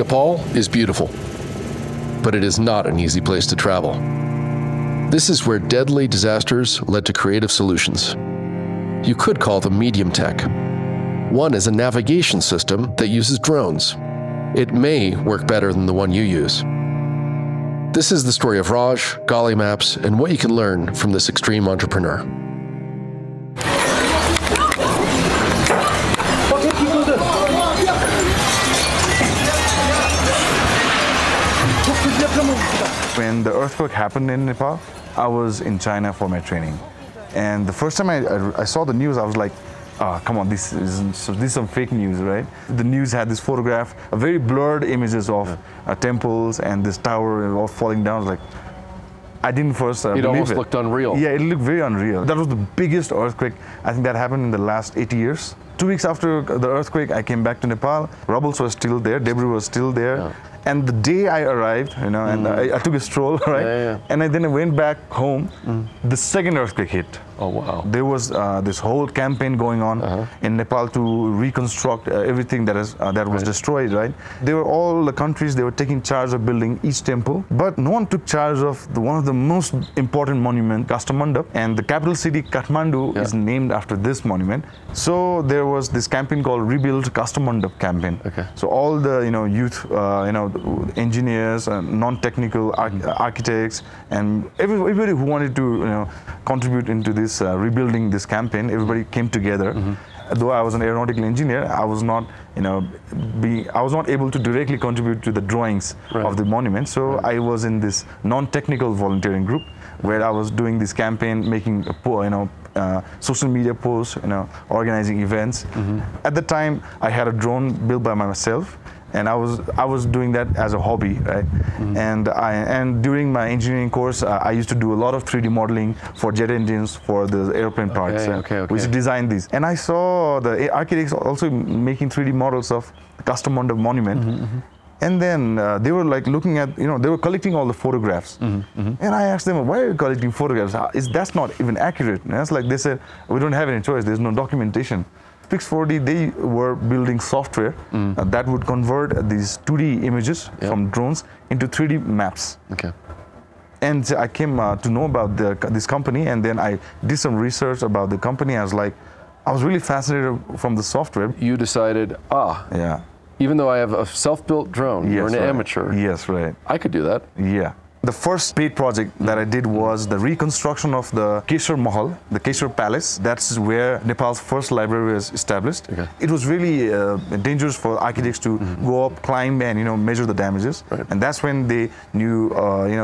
Nepal is beautiful, but it is not an easy place to travel. This is where deadly disasters led to creative solutions. You could call them medium tech. One is a navigation system that uses drones. It may work better than the one you use. This is the story of Raj, Galli Maps, and what you can learn from this extreme entrepreneur. When the earthquake happened in Nepal, I was in China for my training. And the first time I saw the news, I was like, oh, come on, this is some fake news, right? The news had this photograph, very blurred images of temples and this tower all falling down. I was like, I didn't first believe it. It almost looked unreal. Yeah, it looked very unreal. That was the biggest earthquake, I think, that happened in the last 80 years. 2 weeks after the earthquake, I came back to Nepal. Rubbles was still there, debris was still there. Yeah. And the day I arrived, and I took a stroll, right? And then I went back home. The second earthquake hit. Oh, wow. There was this whole campaign going on in Nepal to reconstruct everything that was destroyed, right? They were all the countries, they were taking charge of building each temple, but no one took charge of one of the most important monuments, Kastamandap, and the capital city, Kathmandu, is named after this monument. So there was this campaign called Rebuild Kastamandap campaign. Okay. So all the youth, engineers, non-technical architects, and everybody who wanted to contribute into this rebuilding this campaign, everybody came together. Though I was an aeronautical engineer, I was not able to directly contribute to the drawings of the monument. So I was in this non-technical volunteering group where I was doing this campaign, making social media posts, organizing events. At the time, I had a drone built by myself, and I was doing that as a hobby, right? And during my engineering course, I used to do a lot of 3D modeling for jet engines for the airplane parts. We used to design these, and I saw the architects also making 3D models of the Kastamandap monument. And then they were like looking at, they were collecting all the photographs. And I asked them, why are you collecting photographs? That's not even accurate. And that's like, they said, we don't have any choice. There's no documentation. Pix4D, they were building software that would convert these 2D images from drones into 3D maps. Okay. And I came to know about this company, and then I did some research about the company. I was really fascinated from the software. You decided, even though I have a self-built drone, you're an amateur. Yes, right. I could do that. Yeah. The first paid project that I did was the reconstruction of the Kesar Mahal, the Kesar Palace. That's where Nepal's first library was established. Okay. It was really dangerous for architects to go up, climb, and measure the damages. Right. And that's when they knew,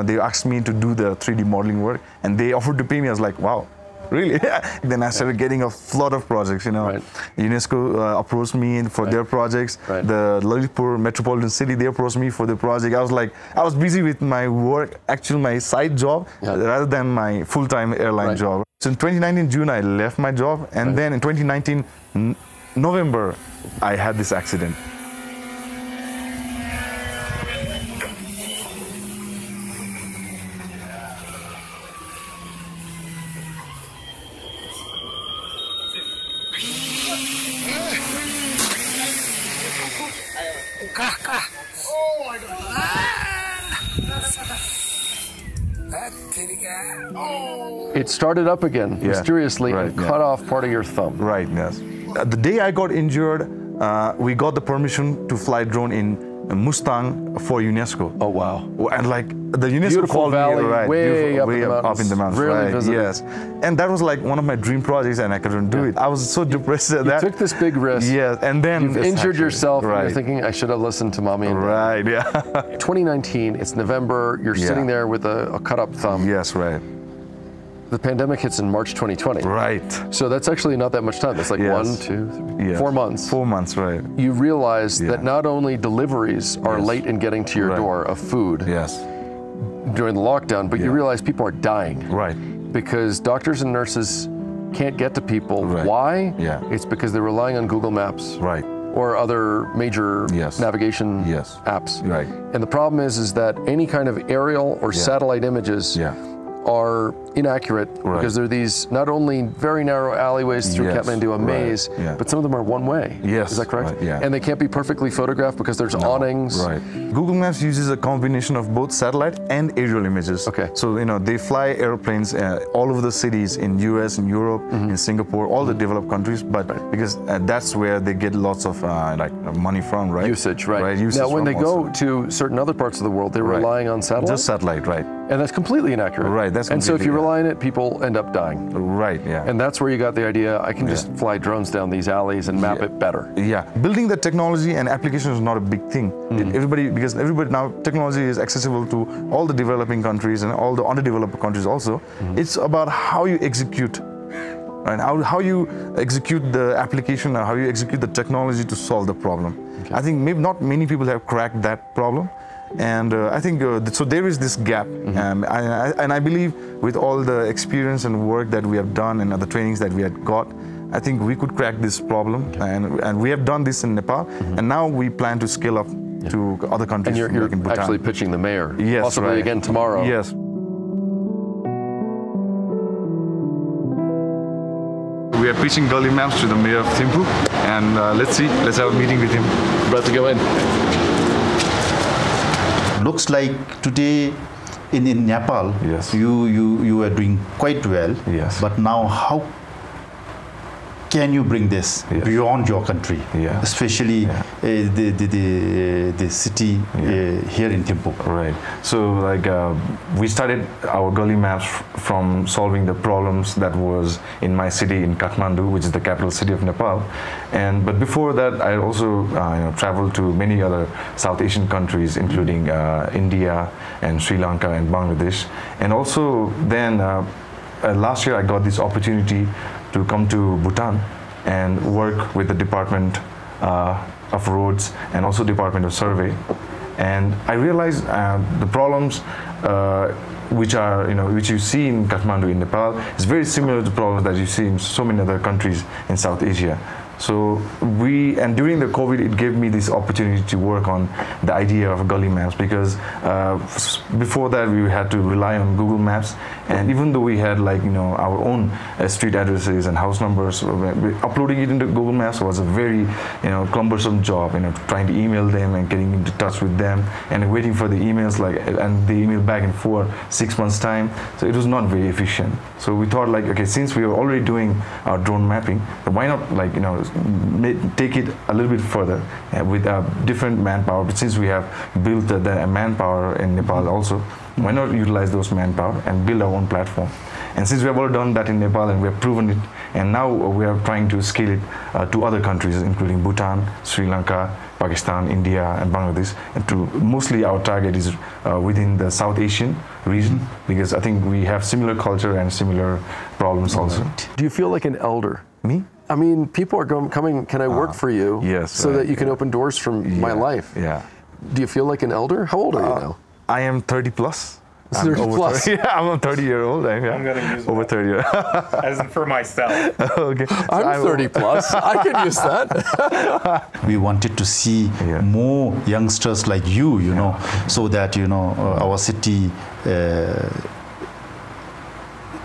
they asked me to do the 3D modeling work, and they offered to pay me. I was like, wow. Really? Then I started getting a flood of projects, UNESCO approached me for their projects. The Lalitpur Metropolitan City, they approached me for their project. I was busy with my work, actually my side job, rather than my full-time airline job. So in 2019 June, I left my job, and then in 2019 November, I had this accident. It started up again, mysteriously, and cut off part of your thumb. Right, yes. The day I got injured, we got the permission to fly drone in Mustang for UNESCO. Oh, wow. And like the UNESCO beautiful called valley, me, way up in the mountains. Really visited. Yes. And that was like one of my dream projects, and I couldn't do it. I was so depressed at that. You took this big risk. Yes, and then you've injured yourself, and you're thinking, I should have listened to mommy and dad. Yeah. 2019, it's November, you're sitting there with a cut up thumb. Yes, right. The pandemic hits in March 2020. Right. So that's actually not that much time. That's like 1, 2, 3, 4 months. 4 months, right. You realize that not only deliveries are late in getting to your door of food during the lockdown, but you realize people are dying. Right. Because doctors and nurses can't get to people. Why? It's because they're relying on Google Maps. Right. Or other major navigation apps. Right. And the problem is that any kind of aerial or satellite images are inaccurate because they're these not only very narrow alleyways through Kathmandu, a maze, but some of them are one way. Yes. Is that correct? Right, yeah. And they can't be perfectly photographed because there's awnings. Right. Google Maps uses a combination of both satellite and aerial images. Okay. So, they fly airplanes all over the cities in US, in Europe, in Singapore, all the developed countries, but because that's where they get lots of money from, right? Usage, right. Usage now, when they also. go to certain other parts of the world, they're relying on satellite? Just satellite, right. And that's completely inaccurate. Right, that's And so if you completely rely on it, people end up dying. Right, yeah. And that's where you got the idea, I can just fly drones down these alleys and map it better. Yeah, building the technology and application is not a big thing. Because everybody now, technology is accessible to all the developing countries and all the underdeveloped countries also. It's about how you execute, and how you execute the application, or how you execute the technology to solve the problem. Okay. I think maybe not many people have cracked that problem. And I think, so there is this gap. And I believe with all the experience and work that we have done and the trainings that we had got, I think we could crack this problem. And we have done this in Nepal. And now we plan to scale up to other countries. And you're like in Bhutan. actually pitching the mayor, possibly right. again tomorrow. Yes. We are pitching Galli Maps to the mayor of Thimphu. And let's have a meeting with him. About to go in. Looks like today in Nepal, you are doing quite well. Yes. But now, how can you bring this beyond your country, especially the city here in Thimphu? Right. So we started our Galli Maps from solving the problems that was in my city in Kathmandu, which is the capital city of Nepal. But before that, I also traveled to many other South Asian countries, including India and Sri Lanka and Bangladesh. And also then last year I got this opportunity to come to Bhutan and work with the Department of Roads and also Department of Survey. And I realized the problems which you see in Kathmandu in Nepal is very similar to problems that you see in so many other countries in South Asia. So during the COVID, it gave me this opportunity to work on the idea of Galli Maps, because before that we had to rely on Google Maps, and even though we had our own street addresses and house numbers, uploading it into Google Maps was a very cumbersome job, trying to email them and getting into touch with them and waiting for the emails and the email back in 4-6 months time. So it was not very efficient. So we thought okay, since we were already doing our drone mapping, why not take it a little bit further with different manpower. But since we have built the manpower in Nepal also, why not utilize those manpower and build our own platform? And since we have already done that in Nepal and we have proven it, and now we are trying to scale it to other countries, including Bhutan, Sri Lanka, Pakistan, India, and Bangladesh. And mostly our target is within the South Asian region, because I think we have similar culture and similar problems also. Do you feel like an elder? Me? I mean, people are coming, can I work for you? Yes. So that you can open doors from my life. Yeah. Do you feel like an elder? How old are you now? I am 30 plus. 30 plus? 30. Yeah, I'm a 30-year-old. I'm going to use over 30 as in for myself. Okay. I'm 30 plus. I can use that. We wanted to see more youngsters like you, know, so that, our city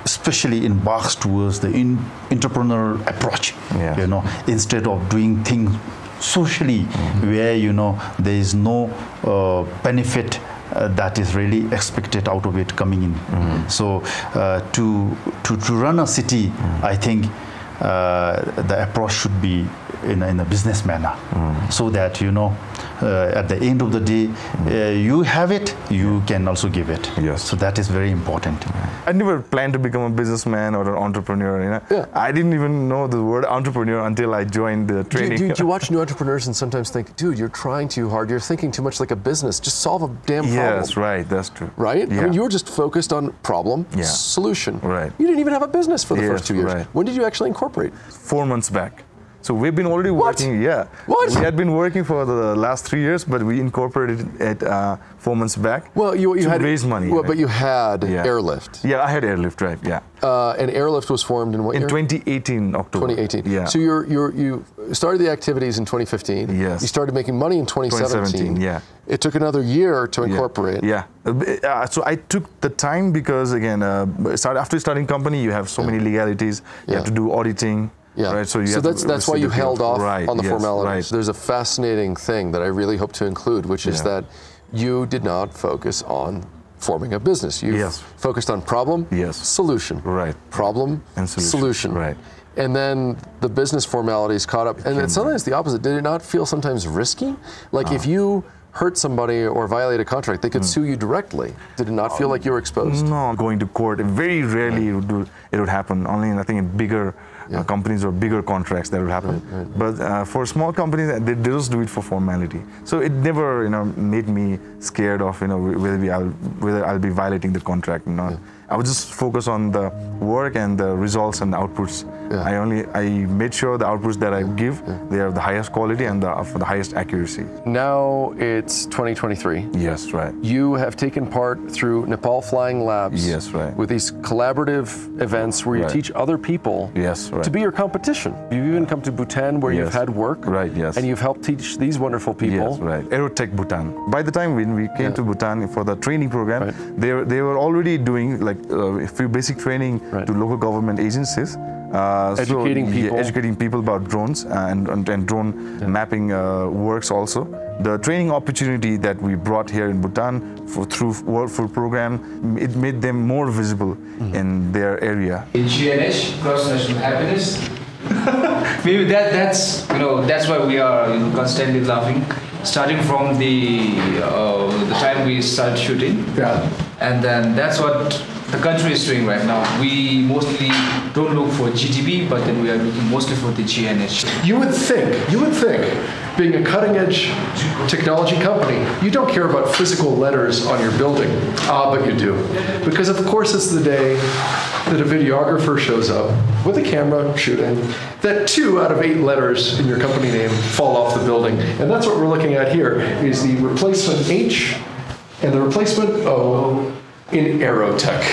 especially embarks towards the entrepreneurial approach, instead of doing things socially, where, there is no benefit that is really expected out of it coming in. So to run a city, I think the approach should be in a business manner, so that at the end of the day, you have it, you can also give it. Yes. So that is very important. I never planned to become a businessman or an entrepreneur. I didn't even know the word entrepreneur until I joined the training. Do you watch new entrepreneurs and sometimes think, dude, you're trying too hard, you're thinking too much like a business, just solve a damn problem. Yes, right, that's true. Right? Yeah. I mean, you were just focused on problem, solution. Right. You didn't even have a business for the first 2 years. Right. When did you actually incorporate? 4 months back. So we've been already working. What? We had been working for the last 3 years, but we incorporated it 4 months back. Well, you had raise money. Well, but you had Airlift. Yeah, I had Airlift, right? Yeah. And Airlift was formed in what year? In 2018, October. 2018. Yeah. So started the activities in 2015. Yes. You started making money in 2017. Yeah. It took another year to incorporate. Yeah. So I took the time because, again, after starting company, you have so many legalities. You have to do auditing. Yeah. Right. So that's why you held off on the formalities. Right. There's a fascinating thing that I really hope to include, which is that you did not focus on forming a business. You focused on problem, solution. Right. Problem and solution. Right. And then the business formalities caught up. And it's sometimes the opposite. Did it not feel sometimes risky? Like if you hurt somebody or violate a contract, they could sue you directly. Did it not feel like you were exposed? No, going to court, very rarely it would happen. Only, I think, in bigger companies or bigger contracts that would happen. Right. But for small companies, they just do it for formality. So it never, made me scared of, whether I'll be violating the contract or not. I would just focus on the work and the results and the outputs. I made sure the outputs that I give, they are the highest quality and for the highest accuracy. Now it's 2023. Yes, right. You have taken part through Nepal Flying Labs. Yes, right. With these collaborative events where you teach other people to be your competition. You've even come to Bhutan where you've had work. Right, yes. And you've helped teach these wonderful people. Yes, right. Aerotech Bhutan. By the time when we came to Bhutan for the training program, they were already doing a few basic training to local government agencies. Educating people about drones and drone mapping works also. The training opportunity that we brought here in Bhutan through World Food Program, it made them more visible in their area. In GNH, Cross National Happiness. Maybe that's why we are constantly laughing. Starting from the time we started shooting, and then that's what the country is doing right now. We mostly don't look for GDP, but then we are looking mostly for the GNH. You would think, being a cutting-edge technology company, you don't care about physical letters on your building. But you do. Because of course it's the day that a videographer shows up with a camera shooting, that 2 out of 8 letters in your company name fall off the building. And that's what we're looking at here, is the replacement H and the replacement O in Aerotech.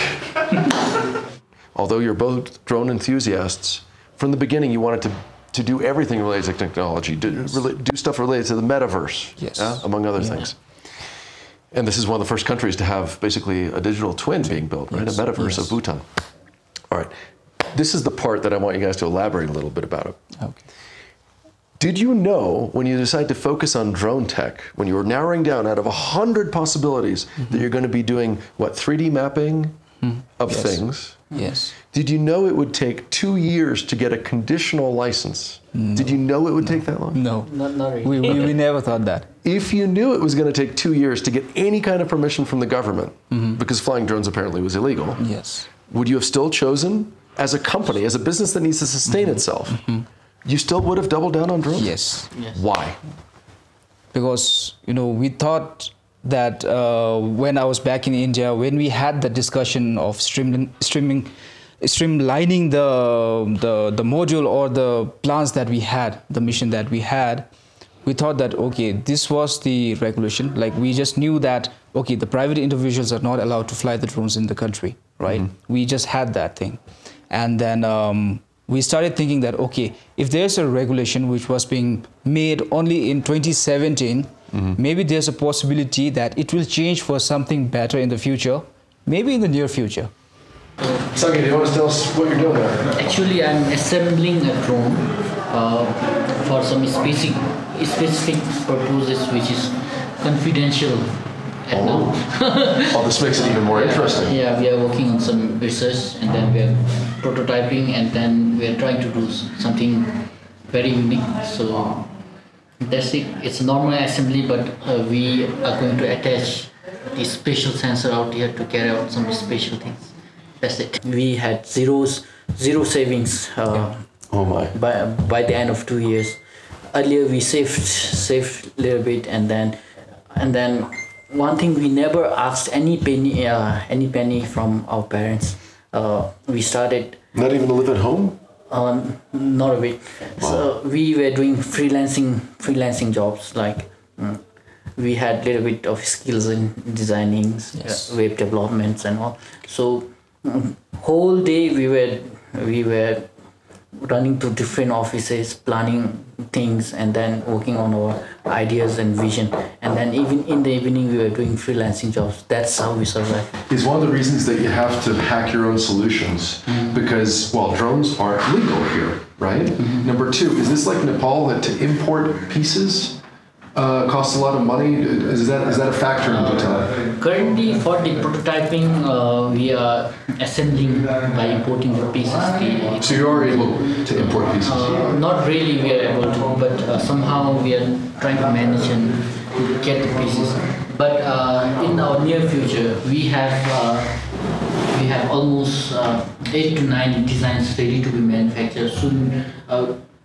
Although you're both drone enthusiasts, from the beginning you wanted to do everything related to technology, do stuff related to the metaverse, among other things. And this is one of the first countries to have basically a digital twin being built, right? A metaverse of Bhutan. All right. This is the part that I want you guys to elaborate a little bit about. Okay. Did you know when you decided to focus on drone tech, when you were narrowing down out of 100 possibilities, that you're going to be doing, 3D mapping of things? Yes. Did you know it would take 2 years to get a conditional license? No. Did you know it would take that long? No. Not really. We never thought that. If you knew it was going to take 2 years to get any kind of permission from the government, because flying drones apparently was illegal, would you have still chosen, as a company, as a business that needs to sustain itself, you still would have doubled down on drones? Yes. Why? Because, we thought that when I was back in India, when we had the discussion of streamlining the module or the plans that we had, the mission that we had, we thought that, okay, this was the regulation. Like, we just knew that, okay, the private individuals are not allowed to fly the drones in the country, right? We just had that thing. And then we started thinking that, okay, if there's a regulation which was being made only in 2017, maybe there's a possibility that it will change for something better in the future, maybe in the near future. Sangi, do you want to tell us what you're doing there? Actually, I'm assembling a drone for some specific purposes, which is confidential at now. Oh, this makes it even more interesting. Yeah, we are working on some research, and then we are prototyping, and then we are trying to do something very unique. So that's it. It's a normal assembly, but we are going to attach the special sensor out here to carry out some special things. That's it. We had zero savings by the end of 2 years. Earlier we saved a little bit, and then one thing, we never asked any penny from our parents. We started. Not even to live at home? Not a bit. Wow. So we were doing freelancing jobs. Like we had a little bit of skills in designing, web developments and all. So whole day we were running to different offices, planning things, and then working on our ideas and vision. And then even in the evening, we were doing freelancing jobs. That's how we survive. Is one of the reasons that you have to hack your own solutions because, well, drones aren't legal here, right? Number two, is this like Nepal that to import pieces costs a lot of money? Is that a factor in Bhutan? Currently, for the prototyping, we are assembling by importing the pieces. So you are able to import pieces? Not really we are able to, but somehow we are trying to manage and get the pieces. But in our near future, we have almost 8 to 9 designs ready to be manufactured soon.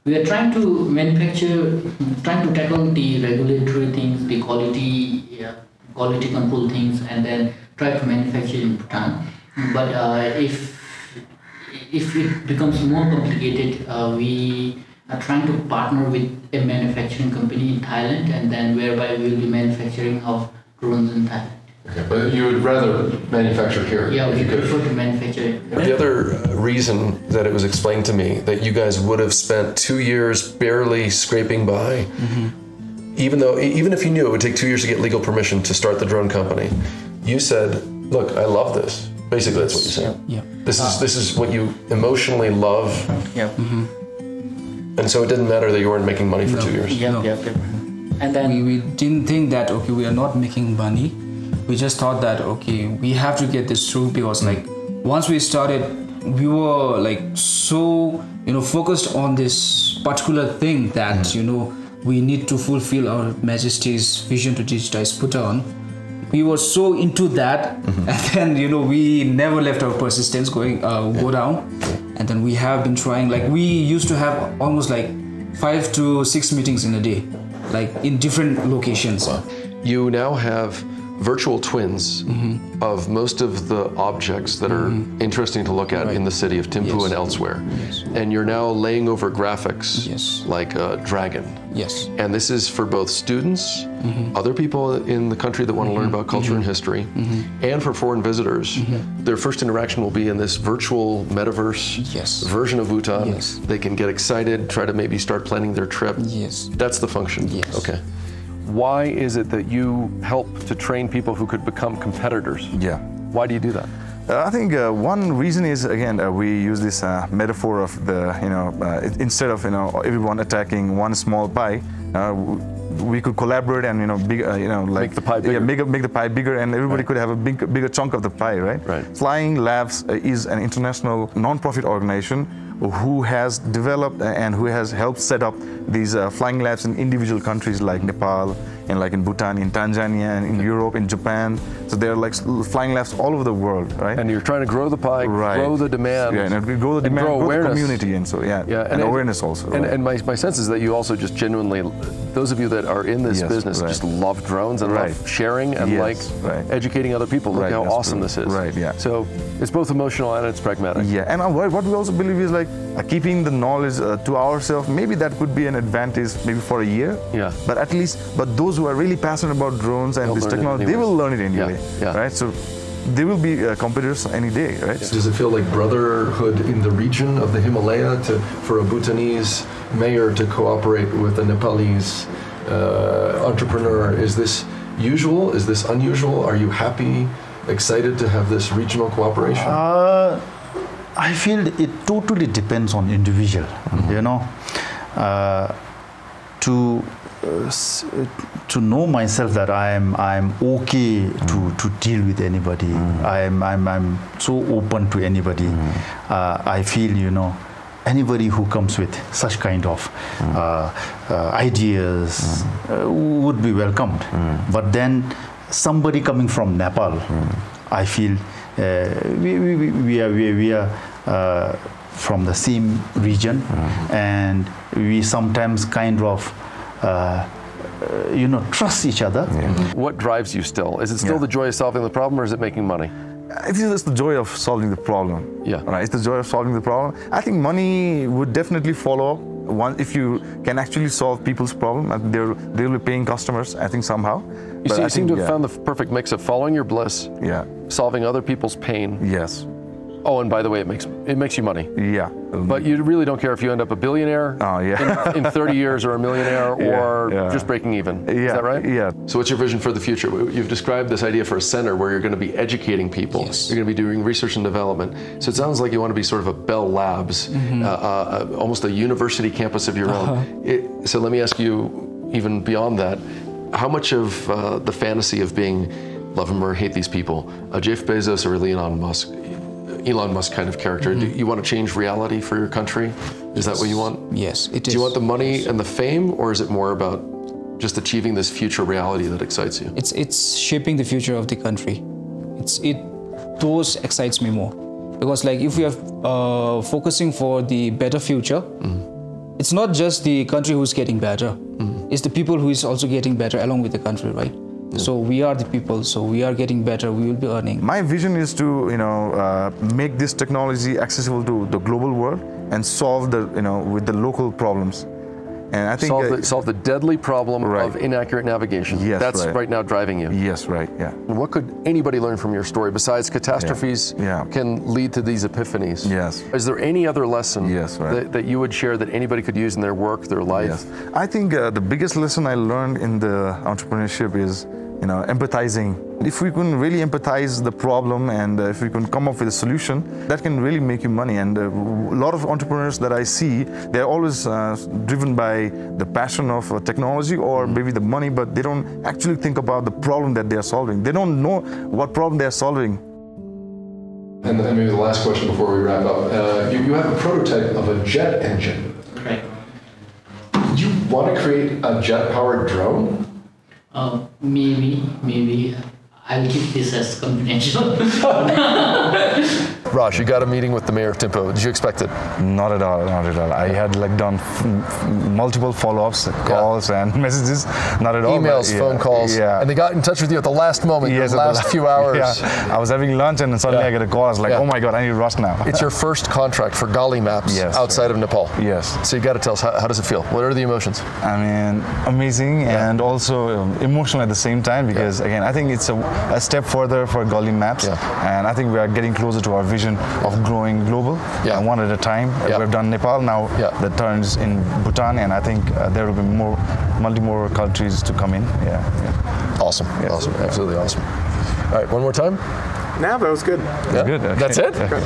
We are trying to trying to tackle the regulatory things, the quality control things, and then try to manufacture in Bhutan. But if it becomes more complicated, we are trying to partner with a manufacturing company in Thailand, and then whereby we will be manufacturing our drones in Thailand. Okay, but you would rather manufacture here? Yeah, we prefer to manufacture it. The other reason that it was explained to me that you guys would have spent 2 years barely scraping by, even if you knew it would take 2 years to get legal permission to start the drone company, you said, "Look, I love this." Basically, that's what you said. Yeah. This is what you emotionally love. Yeah. And so it didn't matter that you weren't making money for 2 years. Yeah. And then we didn't think that, okay, we are not making money. We just thought that, okay, we have to get this through because like once we started, we were like so, focused on this particular thing that, we need to fulfill our Majesty's vision to digitize Bhutan. We were so into that, and then, we never left our persistence go down. And then we have been trying, like we used to have almost like 5 to 6 meetings in a day, like in different locations. You now have virtual twins of most of the objects that are interesting to look at in the city of Thimphu and elsewhere. Yes. And you're now laying over graphics like a dragon. Yes. And this is for both students, other people in the country that want to learn about culture and history, and for foreign visitors. Their first interaction will be in this virtual metaverse version of Bhutan. Yes. They can get excited, try to maybe start planning their trip. Yes. That's the function. Yes. Okay. Why is it that you help to train people who could become competitors? Yeah. Why do you do that? I think one reason is, again, we use this metaphor of instead of everyone attacking one small pie, we could collaborate and make the pie bigger. Make the pie bigger, and everybody could have a bigger chunk of the pie, right? Right. Flying Labs is an international non-profit organization who has developed and who has helped set up these flying labs in individual countries like Nepal and like in Bhutan, in Tanzania, and in Europe, in Japan. So they're like flying labs all over the world, right? And you're trying to grow the pie, grow the demand, and grow the demand, grow the community, and so and awareness also. Right? And my sense is that you also just genuinely, those of you that are in this business, just love drones and love sharing and educating other people. Look how awesome this is. Right. Yeah. So it's both emotional and it's pragmatic. Yeah. And what we also believe is like keeping the knowledge to ourselves. Maybe that could be an advantage, maybe for a year. Yeah. But those who are really passionate about drones and this technology, they will learn it anyway. Yeah. Right. So they will be competitors any day, right? Yeah. Does it feel like brotherhood in the region of the Himalaya for a Bhutanese mayor to cooperate with a Nepalese entrepreneur? Is this usual? Is this unusual? Are you happy, excited to have this regional cooperation? I feel it totally depends on individual. To know myself that I'm okay to deal with anybody. I'm so open to anybody. I feel anybody who comes with such kind of ideas would be welcomed. But then somebody coming from Nepal, I feel we are from the same region, and we sometimes kind of trust each other. What drives you still? Is it still the joy of solving the problem, or is it making money? It is the joy of solving the problem. Yeah. Right. It's the joy of solving the problem. I think money would definitely follow if you can actually solve people's problem. They'll be paying customers, I think, somehow. You seem to have found the perfect mix of following your bliss, solving other people's pain, yes, Oh, and by the way, it makes you money. Yeah. But you really don't care if you end up a billionaire in 30 years or a millionaire or just breaking even. Is that right? Yeah. So what's your vision for the future? You've described this idea for a center where you're going to be educating people. Yes. You're going to be doing research and development. So it sounds like you want to be sort of a Bell Labs, almost a university campus of your own. So let me ask you, even beyond that, how much of the fantasy of being love them or hate these people, a Jeff Bezos or Elon Musk kind of character, do you want to change reality for your country? Is that what you want? Yes, it is. Do you want the money and the fame, or is it more about just achieving this future reality that excites you? It's shaping the future of the country. Those excites me more, because like if we are focusing for the better future, it's not just the country who's getting better. It's the people who is also getting better along with the country, right? So we are the people, so we are getting better, we will be earning. My vision is to, make this technology accessible to the global world and solve with the local problems. And I think solve the deadly problem of inaccurate navigation. Yes, that's right now driving you. Yes, right, yeah. And what could anybody learn from your story besides catastrophes can lead to these epiphanies? Yes. Is there any other lesson that you would share that anybody could use in their work, their life? Yes. I think the biggest lesson I learned in the entrepreneurship is empathizing. If we can really empathize the problem and if we can come up with a solution, that can really make you money. And a lot of entrepreneurs that I see, they're always driven by the passion of technology or maybe the money, but they don't actually think about the problem that they're solving. They don't know what problem they're solving. And maybe the last question before we wrap up. You have a prototype of a jet engine. Right. You want to create a jet-powered drone? Maybe. I'll keep this as confidential. Raj, you got a meeting with the mayor of Thimphu. Did you expect it? Not at all, not at all. I had done multiple follow-ups, calls and messages. Not at all. Emails, phone calls. Yeah. And they got in touch with you at the last moment, the last few hours. Yeah. I was having lunch and suddenly I get a call. I was like, oh my God, I need to rush now. It's your first contract for Galli Maps outside of Nepal. Yes. So you got to tell us, how does it feel? What are the emotions? I mean, amazing and also emotional at the same time because again, I think it's a step further for Galli Maps. And I think we are getting closer to our vision of growing global, one at a time. We've done Nepal, now the turns in Bhutan, and I think there will be multi more countries to come in. Awesome, awesome, absolutely awesome. All right, one more time. Nah, that was good. Good. Okay. That's it? Good.